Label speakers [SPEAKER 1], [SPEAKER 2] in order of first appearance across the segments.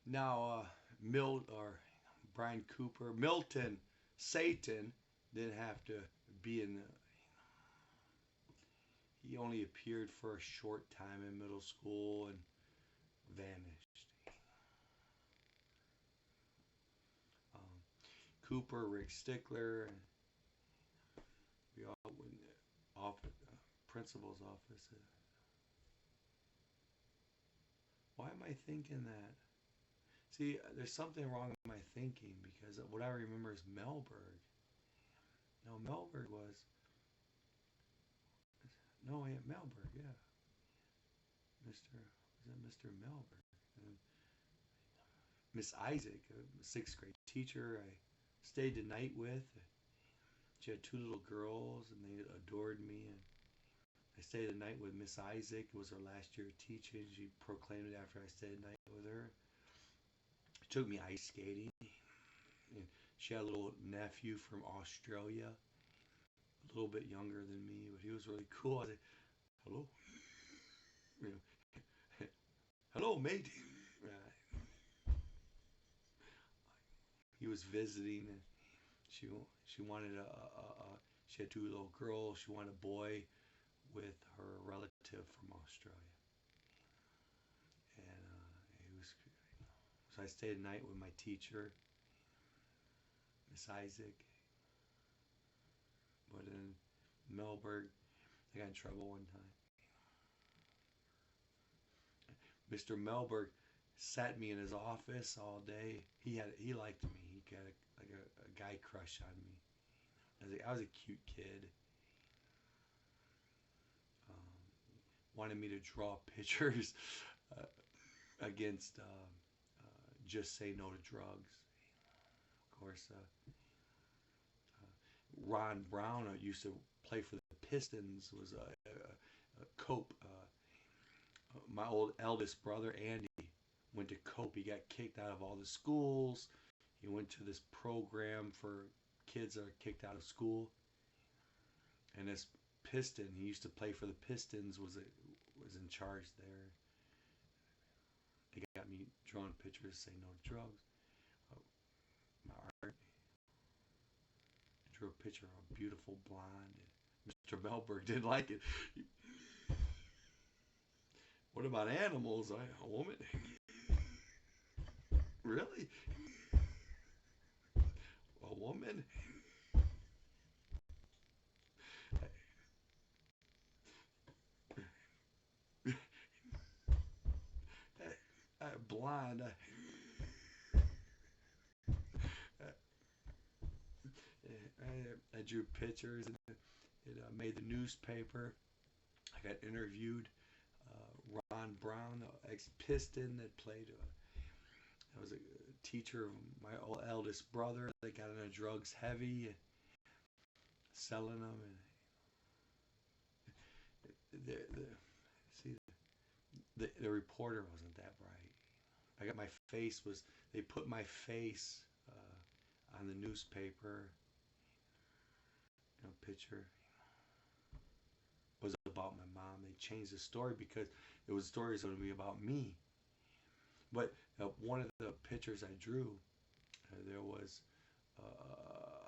[SPEAKER 1] Now, Brian Cooper, Milton Satan didn't have to be in the. He only appeared for a short time in middle school and vanished. Um, Cooper, Rick Stickler, we all went off principal's office. Why am I thinking that? See, there's something wrong with my thinking because what I remember is Melberg. No, Melberg was no Aunt Melberg. Yeah, Mr. Was that Mr. Melberg? And Miss Isaac, a sixth grade teacher, I stayed the night with. She had two little girls, and they adored me. And I stayed the night with Miss Isaac. It was her last year of teaching. She proclaimed it after I stayed the night with her. She took me ice skating. And she had a little nephew from Australia, a little bit younger than me, but he was really cool. I said, "Hello, you know, hello, mate." He was visiting, and she she wanted she had two little girls. She wanted a boy with her relative from Australia, and it was. So I stayed the night with my teacher, Miss Isaac. But in Melbourne, I got in trouble one time. Mr. Melberg sat me in his office all day. He liked me. He got a guy crush on me. I was a cute kid. Wanted me to draw pictures uh, against just say no to drugs. Of course, Ron Brown used to play for the Pistons. Was a Cope. My old eldest brother Andy went to Cope. He got kicked out of all the schools. He went to this program for kids that are kicked out of school. And this Piston, he used to play for the Pistons, was in charge there. They got me drawing pictures, say no to drugs. Uh, my art, I drew a picture of a beautiful blonde. Mr. Melberg didn't like it. What about animals? A woman? Really? A woman? Blind. I drew pictures and it made the newspaper. I got interviewed. Ron Brown, the ex-Piston that played. I was a teacher of my eldest brother that got into drugs heavy, selling them. And see, the reporter wasn't that bright. I got my face was they put my face on the newspaper. Picture was about my mom. They changed the story because it was stories going to be about me. But one of the pictures I drew, there was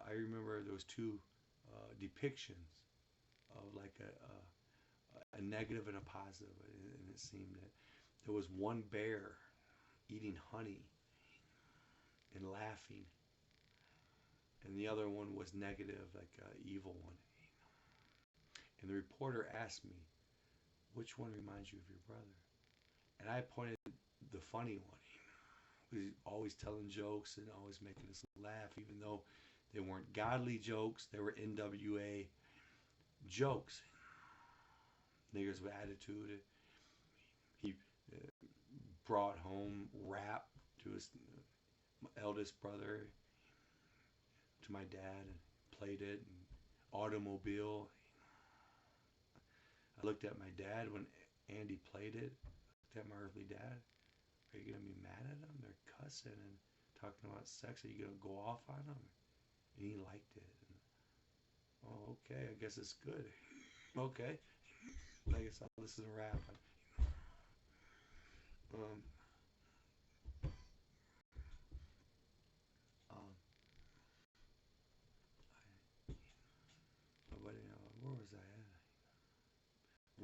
[SPEAKER 1] I remember there was two depictions of like a negative and a positive, and it seemed that there was one bear eating honey and laughing, and the other one was negative, like an evil one. And the reporter asked me, "Which one reminds you of your brother?" And I pointed the funny one. He was always telling jokes and always making us laugh, even though they weren't godly jokes. They were NWA jokes. Niggers with attitude. He brought home rap to his eldest brother, to my dad, and played it. And automobile. I looked at my dad when Andy played it. I looked at my earthly dad. Are you gonna be mad at them? They're cussing and talking about sex. Are you gonna go off on them? And he liked it. And, oh, okay. I guess it's good. Okay. I guess I'll listen to rap. Um,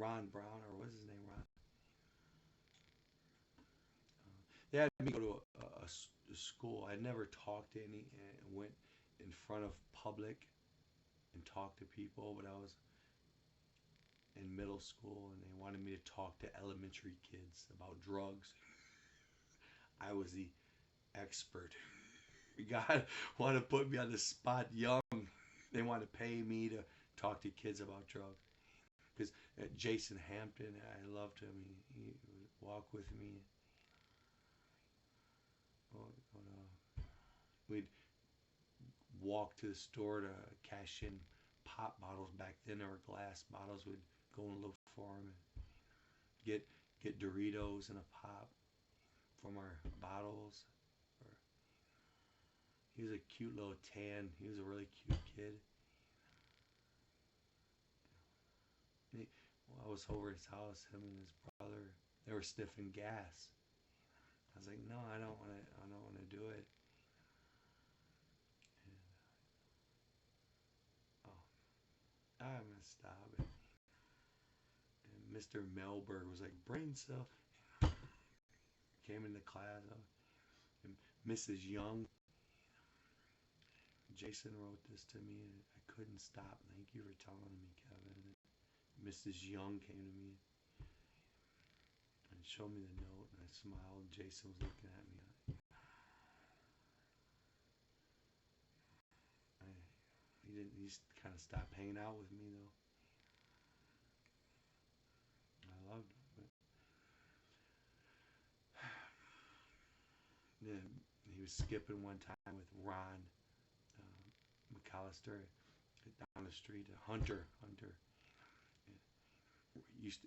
[SPEAKER 1] Ron Brown, or what's his name, Ron. They had me go to a school. I never talked to any, went in front of public and talked to people, but I was in middle school and they wanted me to talk to elementary kids about drugs. I was the expert. God wanted to put me on the spot young. They wanted to pay me to talk to kids about drugs. Because Jason Hampton, I loved him. He would walk with me. We'd walk to the store to cash in pop bottles. Back then there were glass bottles. We'd go and look for them and get get Doritos and a pop from our bottles. He was a cute little tan. He was a really cute kid. I was over at his house. Him and his brother, they were sniffing gas. I was like, no, I don't want to. I don't want to do it. And, oh, I'm gonna stop it. And Mr. Melberg was like, brain cell. Came into class. And Mrs. Young, Jason wrote this to me, and I couldn't stop. Thank you for telling me, Kevin. And Mrs. Young came to me and showed me the note, and I smiled. Jason was looking at me. I, he didn't. He kind of stopped hanging out with me though. I loved him, but yeah, he was skipping one time with Ron McAllister down the street. Hunter.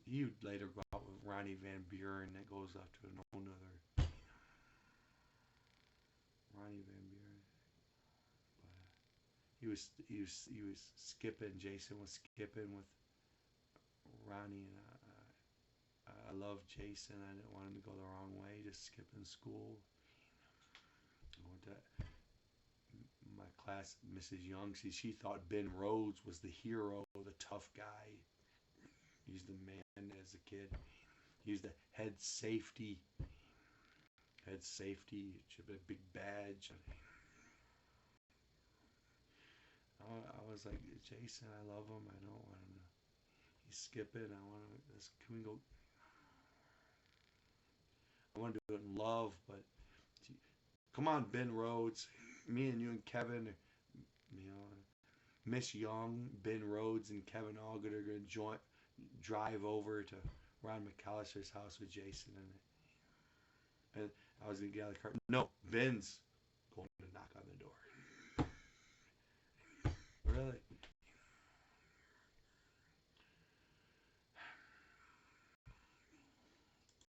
[SPEAKER 1] He would later go out with Ronnie Van Buren. That goes up to an whole nother Ronnie Van Buren. But he was skipping. Jason was skipping with Ronnie, and I loved Jason. I didn't want him to go the wrong way. Just skipping school. I went to my class, Mrs. Young. She thought Ben Rhodes was the hero, the tough guy. He's the man as a kid. He's the head safety. Head safety. Should have a big badge. I was like, Jason, I love him. I don't want him to. He's skipping. I want to. Can we go? I want to do it in love, but come on, Ben Rhodes. Me and you and Kevin, you know, Miss Young, Ben Rhodes, and Kevin Allgood are going to drive over to Ron McAllister's house with Jason and I was going to get out of the car. No, Ben's going to knock on the door.